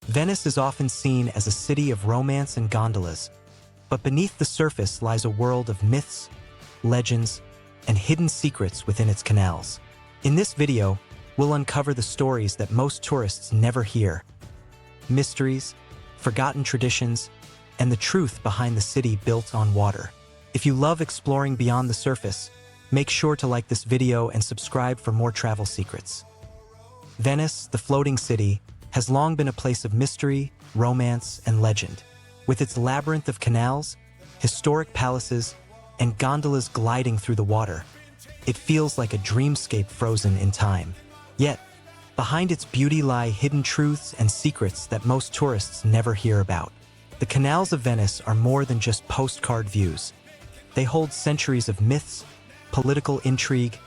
Venice is often seen as a city of romance and gondolas, but beneath the surface lies a world of myths, legends, and hidden secrets within its canals. In this video, we'll uncover the stories that most tourists never hear, mysteries, forgotten traditions, and the truth behind the city built on water. If you love exploring beyond the surface, make sure to like this video and subscribe for more travel secrets. Venice, the floating city, has long been a place of mystery, romance, and legend. With its labyrinth of canals, historic palaces, and gondolas gliding through the water, it feels like a dreamscape frozen in time. Yet, behind its beauty lie hidden truths and secrets that most tourists never hear about. The canals of Venice are more than just postcard views. They hold centuries of myths, political intrigue,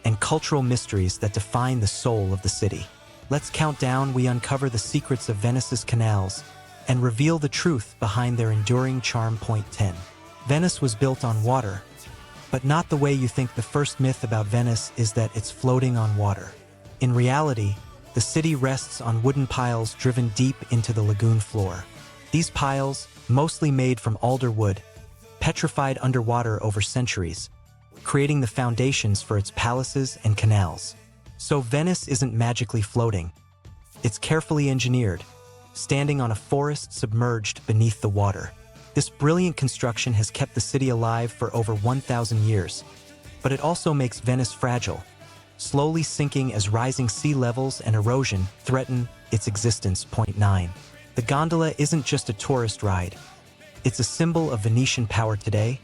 and cultural mysteries that define the soul of the city. Let's count down. We uncover the secrets of Venice's canals and reveal the truth behind their enduring charm. Point 10. Venice was built on water, but not the way you think. The first myth about Venice is that it's floating on water. In reality, the city rests on wooden piles driven deep into the lagoon floor. These piles, mostly made from alder wood, petrified underwater over centuries, creating the foundations for its palaces and canals. So Venice isn't magically floating. It's carefully engineered, standing on a forest submerged beneath the water. This brilliant construction has kept the city alive for over 1,000 years, but it also makes Venice fragile, slowly sinking as rising sea levels and erosion threaten its existence. Point 9. The gondola isn't just a tourist ride. It's a symbol of Venetian power today.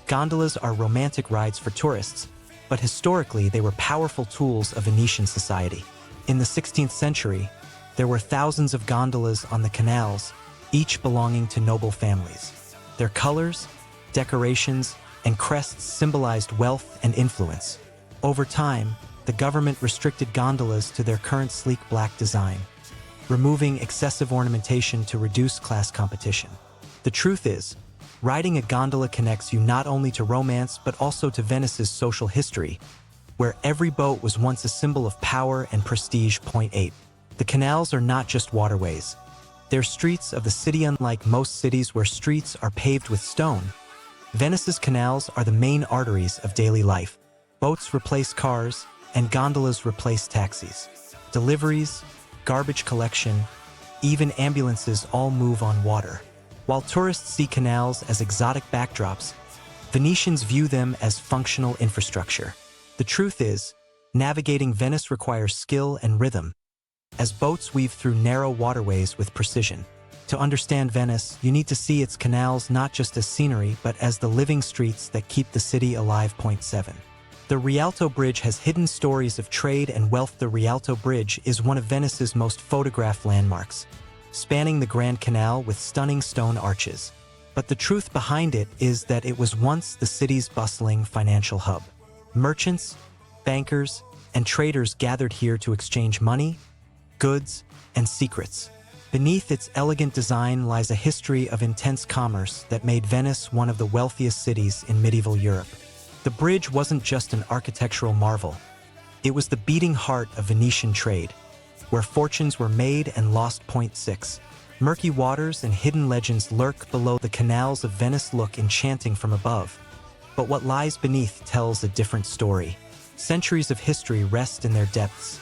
Gondolas are romantic rides for tourists, but historically they were powerful tools of Venetian society. In the 16th century, there were thousands of gondolas on the canals, each belonging to noble families. Their colors, decorations, and crests symbolized wealth and influence. Over time, the government restricted gondolas to their current sleek black design, removing excessive ornamentation to reduce class competition. The truth is, riding a gondola connects you not only to romance but also to Venice's social history, where every boat was once a symbol of power and prestige. Point 8. The canals are not just waterways. They're streets of the city. Unlike most cities where streets are paved with stone, Venice's canals are the main arteries of daily life. Boats replace cars, and gondolas replace taxis. Deliveries, garbage collection, even ambulances all move on water. While tourists see canals as exotic backdrops, Venetians view them as functional infrastructure. The truth is, navigating Venice requires skill and rhythm, as boats weave through narrow waterways with precision. To understand Venice, you need to see its canals not just as scenery but as the living streets that keep the city alive. Point 7. The Rialto Bridge has hidden stories of trade and wealth. The Rialto Bridge is one of Venice's most photographed landmarks, spanning the Grand Canal with stunning stone arches. But the truth behind it is that it was once the city's bustling financial hub. Merchants, bankers, and traders gathered here to exchange money, goods, and secrets. Beneath its elegant design lies a history of intense commerce that made Venice one of the wealthiest cities in medieval Europe. The bridge wasn't just an architectural marvel. It was the beating heart of Venetian trade, where fortunes were made and lost. Point 6. Murky waters and hidden legends lurk below. The canals of Venice look enchanting from above, but what lies beneath tells a different story. Centuries of history rest in their depths.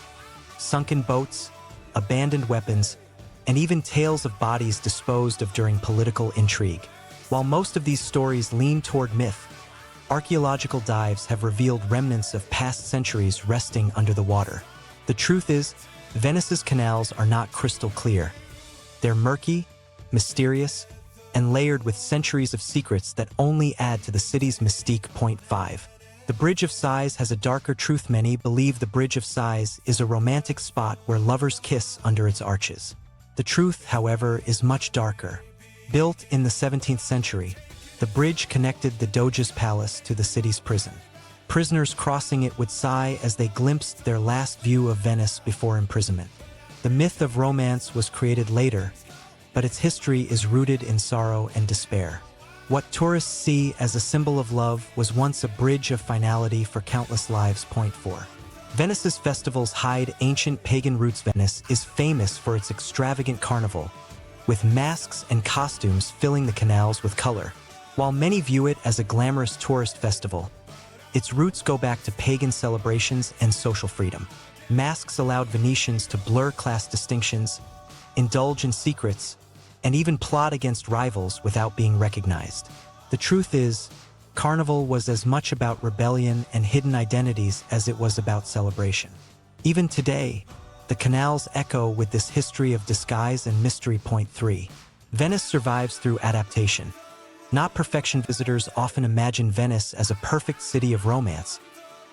Sunken boats, abandoned weapons, and even tales of bodies disposed of during political intrigue. While most of these stories lean toward myth, archaeological dives have revealed remnants of past centuries resting under the water. The truth is, Venice's canals are not crystal clear. They're murky, mysterious, and layered with centuries of secrets that only add to the city's mystique. Point 5. The Bridge of Sighs has a darker truth. Many believe the Bridge of Sighs is a romantic spot where lovers kiss under its arches. The truth, however, is much darker. Built in the 17th century, the bridge connected the Doge's palace to the city's prison. Prisoners crossing it would sigh as they glimpsed their last view of Venice before imprisonment. The myth of romance was created later, but its history is rooted in sorrow and despair. What tourists see as a symbol of love was once a bridge of finality for countless lives. Point 4. Venice's festivals hide ancient pagan roots. Venice is famous for its extravagant carnival, with masks and costumes filling the canals with color. While many view it as a glamorous tourist festival, its roots go back to pagan celebrations and social freedom. Masks allowed Venetians to blur class distinctions, indulge in secrets, and even plot against rivals without being recognized. The truth is, Carnival was as much about rebellion and hidden identities as it was about celebration. Even today, the canals echo with this history of disguise and mystery. Point 3. Venice survives through adaptation. Not perfection. Visitors often imagine Venice as a perfect city of romance,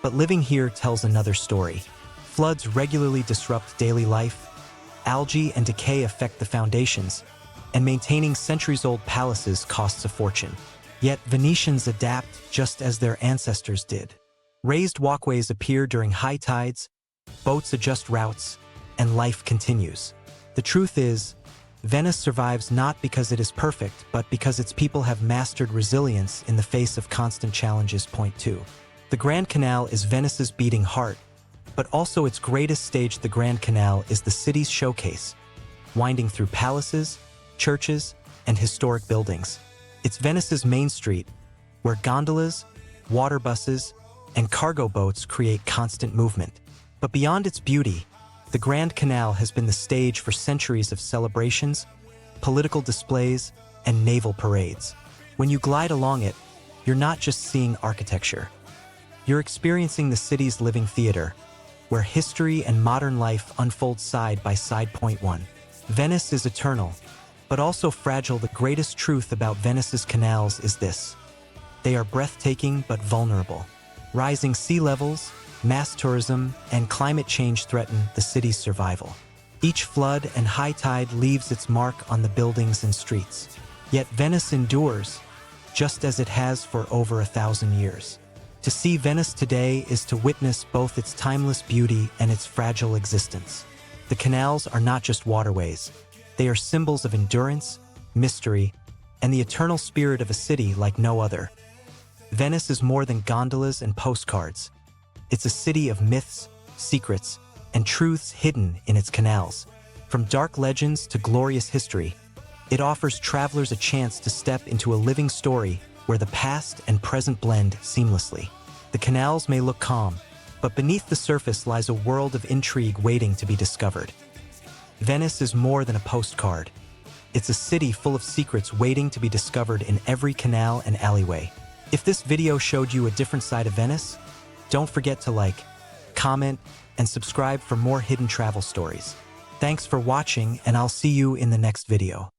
but living here tells another story. Floods regularly disrupt daily life, algae and decay affect the foundations, and maintaining centuries-old palaces costs a fortune. Yet Venetians adapt just as their ancestors did. Raised walkways appear during high tides, boats adjust routes, and life continues. The truth is, Venice survives not because it is perfect, but because its people have mastered resilience in the face of constant challenges. Point 2. The Grand Canal is Venice's beating heart, but also its greatest stage. The Grand Canal is the city's showcase, winding through palaces, churches, and historic buildings. It's Venice's main street, where gondolas, water buses, and cargo boats create constant movement. But beyond its beauty, the Grand Canal has been the stage for centuries of celebrations, political displays, and naval parades. When you glide along it, you're not just seeing architecture. You're experiencing the city's living theater, where history and modern life unfold side by side. Point 1. Venice is eternal, but also fragile. The greatest truth about Venice's canals is this: they are breathtaking but vulnerable. Rising sea levels, mass tourism, and climate change threaten the city's survival. Each flood and high tide leaves its mark on the buildings and streets. Yet Venice endures, just as it has for over 1,000 years. To see Venice today is to witness both its timeless beauty and its fragile existence. The canals are not just waterways. They are symbols of endurance, mystery, and the eternal spirit of a city like no other. Venice is more than gondolas and postcards. It's a city of myths, secrets, and truths hidden in its canals. From dark legends to glorious history, it offers travelers a chance to step into a living story where the past and present blend seamlessly. The canals may look calm, but beneath the surface lies a world of intrigue waiting to be discovered. Venice is more than a postcard. It's a city full of secrets waiting to be discovered in every canal and alleyway. If this video showed you a different side of Venice, don't forget to like, comment, and subscribe for more hidden travel stories. Thanks for watching, and I'll see you in the next video.